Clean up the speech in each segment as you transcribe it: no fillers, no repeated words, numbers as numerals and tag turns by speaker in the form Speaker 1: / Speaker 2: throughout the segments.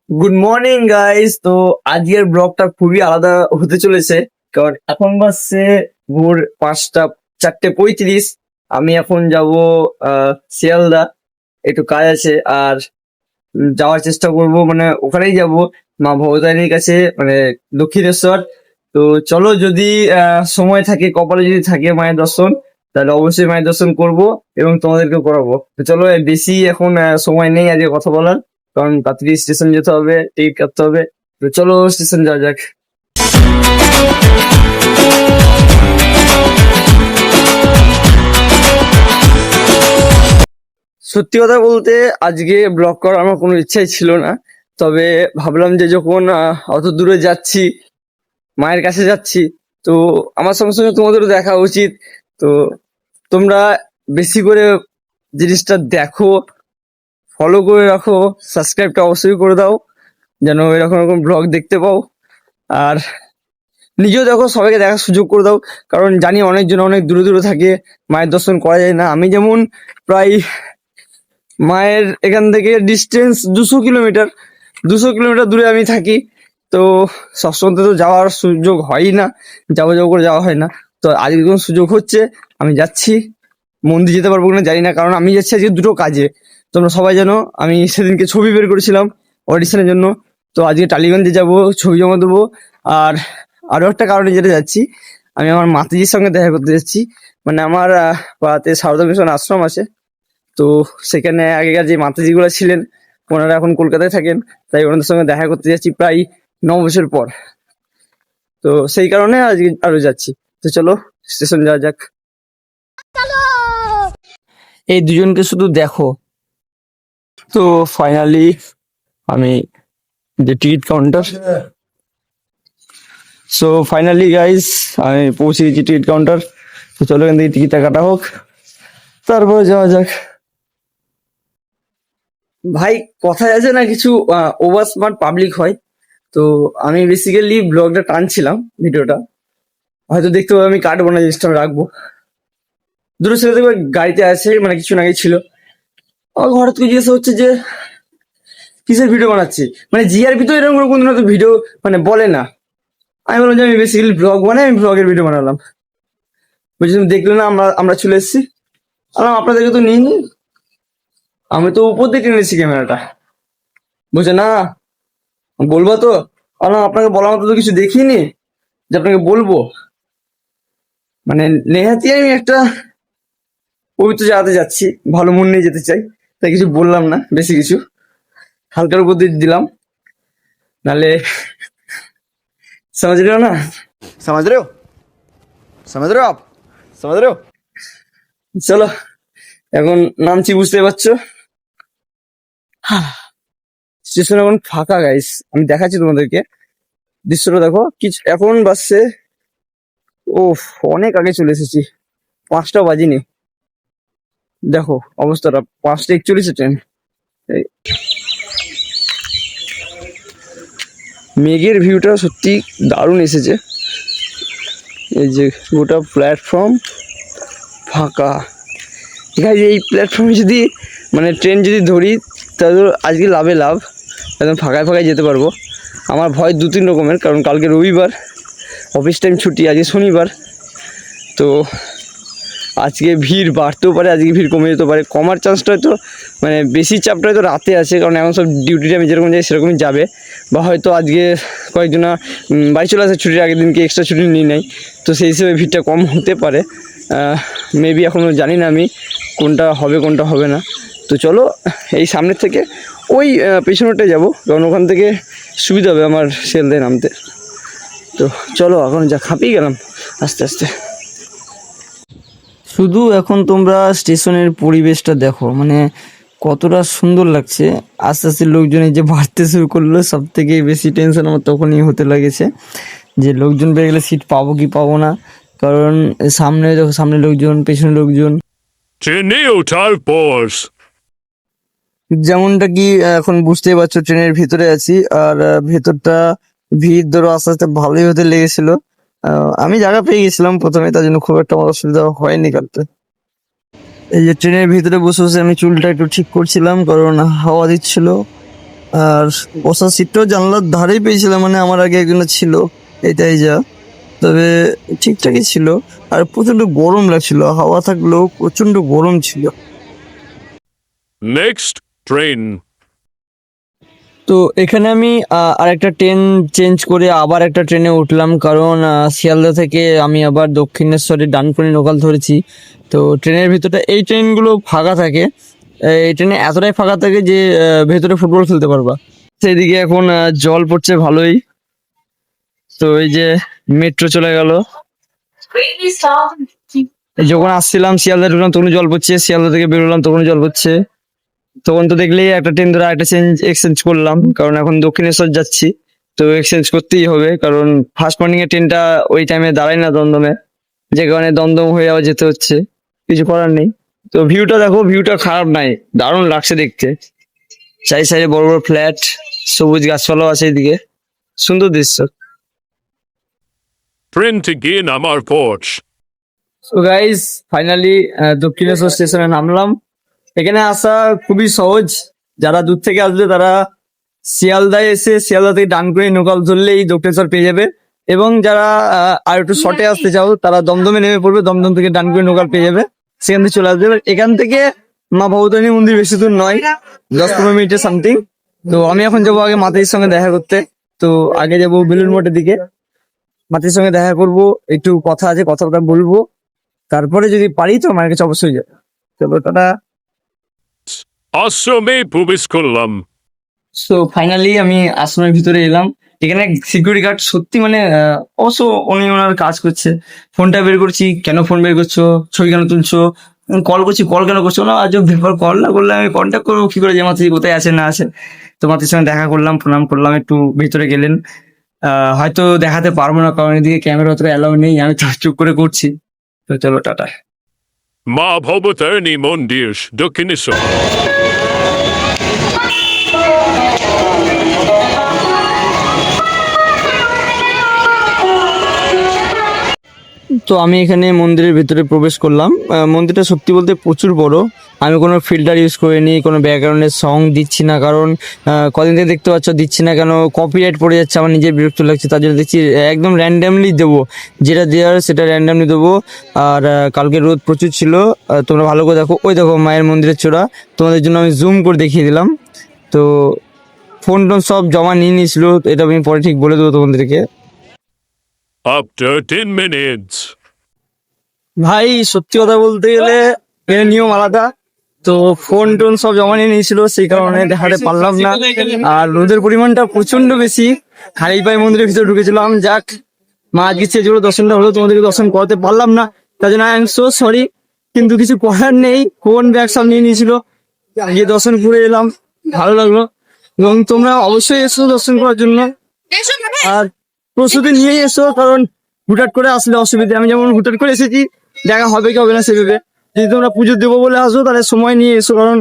Speaker 1: Good morning guys. তো আজকের ব্লগটা খুবই আলাদা হতে চলেছে, কারণ এখন বাজছে ভোর 4:35। আমি এখন যাব শিয়ালদা, একটু কাজ আছে। আর যাওয়ার চেষ্টা করব, মানে ওখানেই যাব মা ভবতারিণীর কাছে, মানে দক্ষিণেশ্বর। তো চলো, যদি সময় থাকে, কপালে যদি থাকে মায়ের দর্শন, তাহলে অবশ্যই মায়ের দর্শন করব এবং তোমাদেরকেও করাবো। তো চলো, বেশি এখন সময় নেই আজকে কথা বলার, কারণ তাড়াতাড়ি স্টেশন যেতে হবে, টিকিট কাটতে হবে। তো চলো স্টেশন যাওয়া যাক। সত্যি কথা বলতে আজকে ব্লগ করার আমার কোনো ইচ্ছাই ছিল না। তবে ভাবলাম যে যখন অত দূরে যাচ্ছি, মায়ের কাছে যাচ্ছি, তো আমার সঙ্গে সঙ্গে তোমাদেরও দেখা উচিত। তো তোমরা বেশি করে জিনিসটা দেখো, ফলো করে রাখো, সাবস্ক্রাইবটা অবশ্যই করে দাও, যেন এরকম এরকম ব্লগ দেখতে পাও। আর নিজেও দেখো, সবাইকে দেখার সুযোগ করে দাও, কারণ জানি অনেকজন অনেক দূরে দূরে থাকে, মায়ের দর্শন করা যায় না। আমি যেমন প্রায় মায়ের এখান থেকে ডিস্টেন্স 200 কিলোমিটার, 200 কিলোমিটার দূরে আমি থাকি। তো সবসময় তো যাওয়ার সুযোগ হয়ই না, যাবো যাবো করে যাওয়া হয় না। তো আজকে যখন সুযোগ হচ্ছে, আমি যাচ্ছি। মন্দির যেতে পারবো কিনা জানি না, কারণ আমি যাচ্ছি আজকে দুটো কাজে। তোমরা সবাই জানো আমি সেদিনকে ছবি বের করেছিলাম অডিশনের জন্য। তো আজকে টালিগঞ্জে যাব, ছবি জমা দেবো। আর আরো একটা কারণে যেটা যাচ্ছি, আমি আমার মাতাজির সঙ্গে দেখা করতে যাচ্ছি। মানে আমার পাড়াতে সারদা মিশন আশ্রম আছে। তো সেখানে আগেকার যে মাতাজিগুলো ছিলেন, ওনারা এখন কলকাতায় থাকেন। তাই ওনাদের সঙ্গে দেখা করতে যাচ্ছি প্রায় 9 বছর পর। তো সেই কারণে আজকে আরো যাচ্ছি। তো চলো স্টেশন যাওয়া যাক। এই দুজনকে শুধু দেখো। তো ফাইনালি আমি যে ticket counter, so finally guys আমি পৌঁছে গেছি টিকিট কাউন্টার। তো চলো এখান থেকে টিকিটটা কাটা হোক, তারপরে যাওয়া যাক। ভাই, কথায় আছে না, কিছু ওভার স্মার্ট পাবলিক হয়। তো আমি বেসিক্যালি ব্লগটা টানছিলাম, ভিডিওটা হয়তো দেখতে পাবো, আমি কাটবো না, জিনিসটা আমি রাখবো। দুটো ছেলে দেখবে গাড়িতে আছে, মানে কিছু আগে ছিল। আমার ঘর থেকে জিজ্ঞাসা হচ্ছে যে কিসের ভিডিও বানাচ্ছি, মানে জিআরপি তো এরকম কোনো তো ভিডিও মানে বলে না। আমি বললাম যে আমি বেসিক্যালি ব্লগ বানাই, আমি ব্লগের ভিডিও বানালাম। বলছি তুমি দেখলে না আমরা আমরা চলে এসেছি। বললাম আপনাদেরকে তো নিইনি, আমি তো উপর দিকে এনেছি ক্যামেরাটা। বলছে না, বলবো তো। বললাম আপনাকে বলার মতো তো কিছু দেখিনি যে আপনাকে বলবো। মানে নেহাতি আমি একটা পবিত্র জায়গাতে যাচ্ছি, ভালো মন নিয়ে যেতে চাই, তাই কিছু বললাম না, বেশি কিছু হালকার উপর দিয়ে দিলাম, নালে সমাজ রেও না।
Speaker 2: समझ रहे हो समझ रहे हो आप समझ रहे हो।
Speaker 1: চলো এখন নামছি, বুঝতে পারছো। স্টেশন এখন ফাঁকা গাইস, আমি দেখাচ্ছি তোমাদেরকে দৃশ্যটা দেখো। কিছু এখন বাসছে, ও অনেক আগে চলে এসেছি, 5টা বাজিনি। দেখো অবস্থাটা, 5টা 41 ট্রেন। এই মেঘের ভিউটা সত্যি দারুণ এসেছে। এই যে গোটা প্ল্যাটফর্ম ফাঁকা। ঠিক আছে, এই প্ল্যাটফর্মে যদি মানে ট্রেন যদি ধরি, তাহলে আজকে লাভে লাভ, একদম ফাঁকায় ফাঁকায় যেতে পারবো। আমার ভয় 2-3 রকমের, কারণ কালকে রবিবার, অফিস টাইম ছুটি, আজকে শনিবার। তো আজকে ভিড় বাড়তেও পারে, আজকে ভিড় কমে যেতে পারে। কমার চান্সটা হয়তো, মানে বেশি চাপটা হয়তো রাতে আছে, কারণ এখন সব ডিউটি টাইমে যেরকম যায় সেরকমই যাবে। বা হয়তো আজকে কয়েকজনা বাড়ি চলে আসে ছুটির আগের দিনকে, এক্সট্রা ছুটি নিয়ে নেয়। তো সেই হিসেবে ভিড়টা কম হতে পারে। মেবি এখনও জানি না আমি কোনটা হবে কোনটা হবে না। তো চলো এই সামনের থেকে ওই পেছনেরটায় যাবো, কারণ ওখান থেকে সুবিধা হবে আমার শিয়ালদায় নামতে। তো চলো, এখন যা খাপিয়ে গেলাম আস্তে আস্তে। শুধু এখন তোমরা স্টেশনের পরিবেশটা দেখো, মানে কতটা সুন্দর লাগছে। আস্তে আস্তে লোকজন এই যে বাড়তে শুরু করলো, সব থেকে বেশি টেনশন আমার তখনই হতে লাগেছে যে লোকজন বেড়ে গেলে সিট পাবো কি পাবো না। কারণ সামনে দেখো, সামনে লোকজন, পেছনে লোকজন।
Speaker 3: ট্রেনে ওঠার পর
Speaker 1: যেমনটা কি এখন বুঝতেই পারছো, ট্রেনের ভিতরে আছি। আর ভেতরটা ভিড় ধরো আস্তে আস্তে ভালোই হতে লেগেছিল। আমি জায়গা পেয়ে গেছিলাম প্রথমে, তার জন্য খুব একটা আমার অসুবিধা হয়নি কাটতে। এই যে ট্রেনের ভিতরে বসে বসে আমি চুলটা একটু ঠিক করছিলাম, কারণ হাওয়া দিচ্ছিল।
Speaker 4: আর বসার সিটটাও জানলার ধারেই পেয়েছিলাম, মানে আমার আগে একজনের ছিল, এটাই যা। তবে ঠিকঠাকই ছিল। আর প্রচন্ড গরম লাগছিল, হাওয়া থাকলেও প্রচন্ড গরম ছিল।
Speaker 3: Next train.
Speaker 1: তো এখানে আমি আরেকটা ট্রেন চেঞ্জ করে আবার একটা ট্রেনে উঠলাম, কারণ শিয়ালদা থেকে আমি আবার দক্ষিণেশ্বরে ডানকুনি লোকাল ধরেছি। তো ট্রেনের ভিতরটা এই ট্রেনগুলো ফাঁকা থাকে, এই ট্রেনে এতটাই ফাঁকা থাকে যে ভেতরে ফুটবল খেলতে পারবা। সেদিকে এখন জল পড়ছে ভালোই। তো এই যে মেট্রো চলে গেল। এই যখন আসছিলাম শিয়ালদা ঢুকলাম তখন জল পড়ছে, শিয়ালদা থেকে বেরোলাম তখন জল পড়ছে। তখন তো দেখলেই একটা ট্রেন ধরে একটা এক্সচেঞ্জ করলাম, কারণ এখন দক্ষিণেশ্বর যাচ্ছি। তো এক্সচেঞ্জ করতেই হবে, কারণ ফার্স্ট মর্নিং এর ট্রেনটা ওই টাইমে দাঁড়ায় না দমদমে, যে কারণে দমদম হয়ে আবার যেতে হচ্ছে, কিছু করার নেই। তো ভিউটা দেখো, ভিউটা খারাপ নাই, দারুণ লাগছে দেখতে। চারি সাইডে বড় বড় ফ্ল্যাট, সবুজ গাছপালাও আছে এদিকে, সুন্দর দৃশ্য।
Speaker 3: Train to gain Amar Porch.
Speaker 1: তো গাইস ফাইনালি দক্ষিণেশ্বর স্টেশনে নামলাম। এখানে আসা খুবই সহজ, যারা দূর থেকে আসবে তারা শিয়ালদায় এসে শিয়ালদা থেকে ডানকুনি লোকাল ধরলেই দক্ষিণেশ্বর পেয়ে যাবে। এবং যারা আর একটু শর্টে আসতে চাও তারা দমদমে নেমে পড়বে, দমদম থেকে ডানকুনি লোকাল পেয়ে যাবে, সেখান থেকে চলে আসবে। এবার এখান থেকে মা ভবতারিণী মন্দির বেশি দূর নয়, 10-15 মিনিটের সামথিং। তো আমি এখন যাবো আগে মাতাজির সঙ্গে দেখা করতে। তো আগে যাবো বেলুড় মঠের দিকে, মাতাজির সঙ্গে দেখা করব, একটু কথা আছে, কথাটা বলবো। তারপরে যদি পারি তো মায়ের কাছে অবশ্যই যাবে। চলো tata.
Speaker 3: Asome Pubis Kullam.
Speaker 1: So finally আমি আশ্রমের ভিতরে এলাম। এখানে সিকিউরিটি গার্ড সত্যি মানে অবশ্য উনি ওনার কাজ করছে। ফোনটা বের করছি, কেন ফোন বের করছো, ছবি কেন তুলছো, কল করছি, কল কেন করছো না, আজ ব্যাপার, কল না করলে আমি কন্ট্যাক্ট করবো কি করে যে মাতৃ কোথায় আছে না আছে। তো মাতৃর সঙ্গে দেখা করলাম, প্রণাম করলাম, একটু ভিতরে গেলেন। হয়তো দেখাতে পারবো না, কারণ এদিকে ক্যামেরা অতটা অ্যালাউ নেই, আমি তো চুপ করে করছি। তো চলো tata.
Speaker 3: Ma Bhavatarni Mondir, Dukkinisar.
Speaker 1: তো আমি এখানে মন্দিরের ভিতরে প্রবেশ করলাম। মন্দিরটা সত্যি বলতে প্রচুর বড়। আমি কোনো ফিল্টার ইউজ করিনি, কোনো ব্যাকগ্রাউন্ডের সং দিচ্ছি না, কারণ কদিন থেকে দেখতে পাচ্ছ দিচ্ছি না কেন, কপিরাইট পড়ে যাচ্ছে, আমার নিজের বিরক্ত লাগছে, তার জন্য দেখছি একদম র্যান্ডামলি দেবো, যেটা দেওয়ার সেটা র্যান্ডামলি দেবো। আর কালকে রোদ প্রচুর ছিল, তোমরা ভালো করে দেখো, ওই দেখো মায়ের মন্দিরের চূড়া, তোমাদের জন্য আমি জুম করে দেখিয়ে দিলাম। তো ফোন টোন সব জমা নিয়ে নিয়েছিল, এটা আমি পরে ঠিক বলে দেবো তোমাদেরকে।
Speaker 3: After 10 minutes.
Speaker 1: ভাই সত্যি কথা বলতে গেলে এর নিয়ম আলাদা। তো ফোন টোন সব জমা নিয়ে নিয়েছিল, সেই কারণে দেখাতে পারলাম না। আর রোদের পরিমাণটা প্রচন্ড বেশি, খালি পায়ে মন্দিরের ভিতরে ঢুকেছিলাম। যাক, মা আজকে চেয়েছিল দর্শনটা হলো, তোমাদেরকে দর্শন করাতে পারলাম না, তার জন্য আই এম সো সরি। কিন্তু কিছু করার নেই, ফোন ব্যাগ সব নিয়ে নিয়েছিল, গিয়ে দর্শন করে এলাম, ভালো লাগলো। এবং তোমরা অবশ্যই এসো দর্শন করার জন্য, আর প্রস্তুতি নিয়েই এসো, কারণ হুটহাট করে আসলে অসুবিধা। আমি যেমন হুটহাট করে এসেছি, দেখা হবে কি হবে না সেভাবে। যদি তোমরা পুজো দেবো বলে আসো তাহলে সময় নিয়ে এসো, কারণ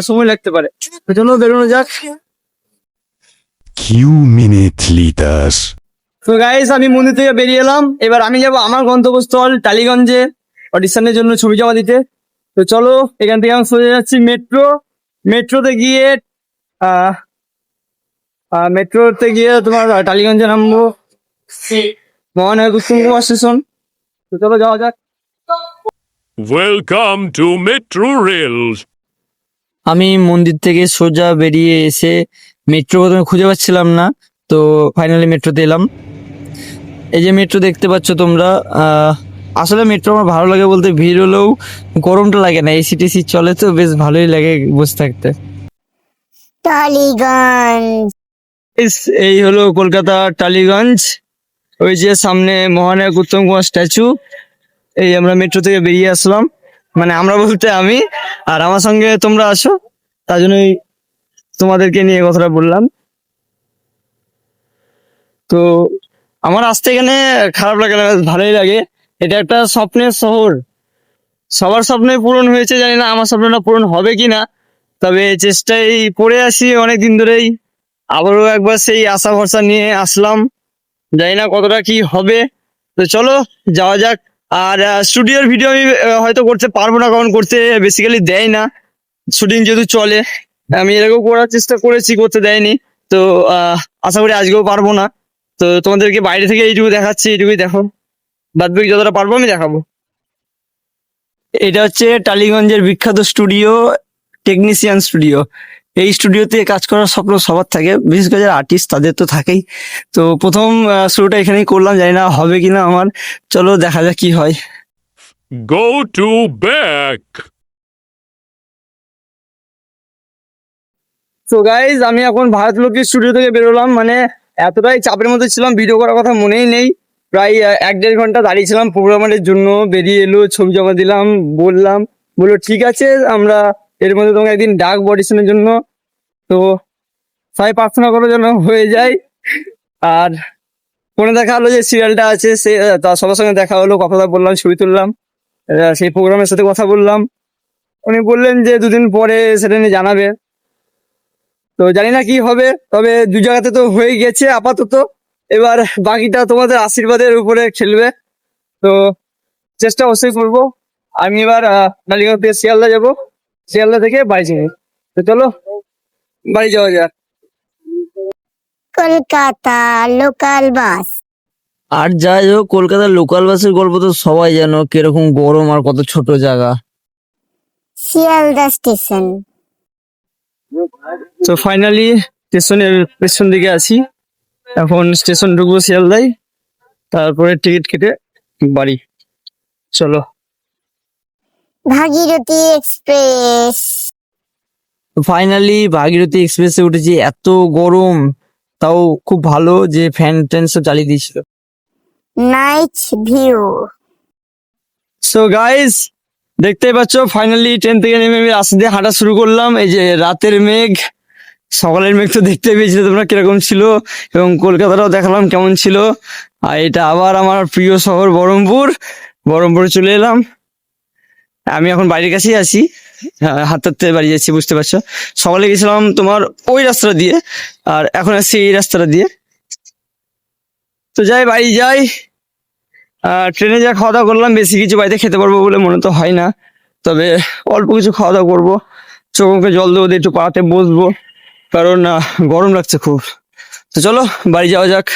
Speaker 1: সময় লাগতে পারে। তো চলো বেরোনো যাক।
Speaker 5: Few minutes later.
Speaker 1: তো গাইস আমি মন্দির থেকে বেরিয়ে এলাম, এবার আমি যাব আমার গন্তব্যস্থল টালিগঞ্জে অডিশনের জন্য ছবি জমা দিতে। তো চলো এখান থেকে আমি সোজা যাচ্ছি মেট্রোতে গিয়ে তোমার টালিগঞ্জে নামবো, মহানগর কুসুম কুমার স্টেশন। তো চলো যাওয়া যাক।
Speaker 3: Welcome to Metro Rails.
Speaker 1: আমি মন্দির থেকে সোজা বেরিয়ে এসে মেট্রো প্রথমে খুঁজে পাচ্ছিলাম না, তো ফাইনালি মেট্রোতে এলাম। এই যে মেট্রো দেখতে পাচ্ছ তোমরা, আসলে মেট্রো আমার ভালো লাগে বলতে, ভিড় হলেও গরমটা লাগে না, এসি টেসি চলে তো বেশ ভালোই লাগে বসে থাকতে।
Speaker 6: টালিগঞ্জ।
Speaker 1: এই হলো কলকাতা টালিগঞ্জ, ওই যে সামনে মহানায়ক উত্তম কুমার স্ট্যাচু। এই আমরা মেট্রো থেকে বেরিয়ে আসলাম, মানে আমরা বলতে আমি, আর আমার সঙ্গে তোমরা আসো, তার জন্যই তোমাদেরকে নিয়ে কথাটা বললাম। তো আমার আসতে এখানে খারাপ লাগে না, বেশ ভালোই লাগে। এটা একটা স্বপ্নের শহর, সবার স্বপ্নে পূরণ হয়েছে জানি না, আমার স্বপ্নটা পূরণ হবে কিনা, তবে চেষ্টায় পড়ে আসি অনেকদিন ধরেই। আবারও একবার সেই আশা ভরসা নিয়ে আসলাম, জানি না কতটা কি হবে। তো চলো যাওয়া যাক। আর স্টুডিওর ভিডিও আমি হয়তো করতে পারবো না, কারণ করতে বেসিক্যালি দেয় না, শুটিং যেহেতু চলে। আমি এরকম করার চেষ্টা করেছি, করতে দেয়নি। তো আশা করি আজকেও পারবো না। তো তোমাদেরকে বাইরে থেকে এইটুকু দেখাচ্ছি, এইটুকুই দেখো, বাদ বাকি যতটা পারবো আমি দেখাবো। এটা হচ্ছে টালিগঞ্জের বিখ্যাত স্টুডিও, টেকনিশিয়ান স্টুডিও। এই স্টুডিওতে কাজ করার স্বপ্ন সবার থাকে, বিশেষ করে যারা আর্টিস্ট তাদের তো থাকেই। তো প্রথম শুরুটা এখানেই করলাম, জানি না হবে কিনা আমার। চলো দেখা যাক কি হয়।
Speaker 3: Go to back.
Speaker 1: তো গাইজ আমি এখন ভারত লক্ষ্মী স্টুডিও থেকে বেরোলাম, মানে এতটাই চাপের মধ্যে ছিলাম, ভিডিও করার কথা মনেই নেই। প্রায় 1-1.5 ঘন্টা দাঁড়িয়েছিলাম প্রোগ্রামের জন্য। বেরিয়ে এলো, ছবি জমা দিলাম, বললো ঠিক আছে, আমরা এর মধ্যে তোমাকে একদিন ডাকবো অডিশনের জন্য। তো সবাই প্রার্থনা করো যেন হয়ে যায়। আর ফোনে দেখা হলো যে সিরিয়ালটা আছে, সে তার সবার সঙ্গে দেখা হলো, কথা বললাম, ছবি তুললাম, সেই প্রোগ্রামের সাথে কথা বললাম। উনি বললেন যে 2 দিন পরে সেটা নিয়ে জানাবে। তো জানি না কি হবে, তবে 2 জায়গাতে তো হয়ে গেছে আপাতত। এবার বাকিটা তোমাদের আশীর্বাদের উপরে খেলবে। তো চেষ্টা অবশ্যই করবো। আমি এবার টালিগঞ্জ থেকে শিয়ালদা যাবো, শিয়ালদা থেকে বাড়ি যাবো। তো চলো বাড়ি যাওয়া যাক।
Speaker 6: Kolkata local bus.
Speaker 4: আর যাই হোক, কলকাতার লোকাল বাসের গল্প তো সবাই জানো, কিরকম গরম আর কত ছোট জায়গা।
Speaker 6: শিয়ালদা স্টেশন।
Speaker 1: তো ফাইনালি স্টেশনের পেছন দিকে আছি, এখন স্টেশন ঢুকবো শিয়ালদায়, তারপরে টিকিট কেটে বাড়ি। চলো।
Speaker 6: ভাগীরথী এক্সপ্রেস।
Speaker 4: ফাইনালি ভাগীরথী এক্সপ্রেসে উঠেছি। এত গরম, তাও খুব ভালো যে ফ্যান ট্যান সব চালিয়ে দিয়েছিল।
Speaker 6: Night view.
Speaker 1: সো গাইস, দেখতেই পাচ্ছ ফাইনালি ট্রেন থেকে নেমে আমি রাস্তা দিয়ে হাঁটা শুরু করলাম। এই যে রাতের মেঘ, সকালের মেঘ তো দেখতে পেয়েছিলে তোমরা কিরকম ছিল, এবং কলকাতাটাও দেখালাম কেমন ছিল। আর এটা আবার আমার প্রিয় শহর বহরমপুরে চলে এলাম। আমি এখন বাড়ির কাছেই আছি, হাঁটতে হাঁটতে বাড়ি যাচ্ছি, বুঝতে পারছো। সকালে গেছিলাম তোমার ওই রাস্তাটা দিয়ে, আর এখন আসছি এই রাস্তাটা দিয়ে। তো যাই, বাড়ি যাই। ট্রেনে যা খাওয়া দাওয়া করলাম, বেশি কিছু বাড়িতে খেতে পারবো বলে মনে তো হয় না, তবে অল্প কিছু খাওয়া দাওয়া করবো। চোখ মুখে জল দেবো, দিয়ে একটু পাড়াতে বসবো, কারণ গরম লাগছে খুব। তো চলো বাড়ি যাওয়া যাক।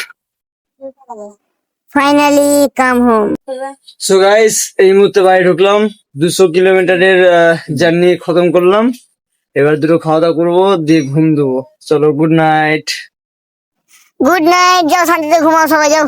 Speaker 6: Finally come home.
Speaker 1: So guys, এই মুহূর্তে বাড়ি ঢুকলাম, 200 কিলোমিটারের জার্নি খতম করলাম। এবার দুটো খাওয়া দাওয়া করবো, দিয়ে ঘুম দেবো। চলো, গুড নাইট।
Speaker 6: গুড নাইট, যাও শান্তিতে ঘুমাও, সবাই যাও।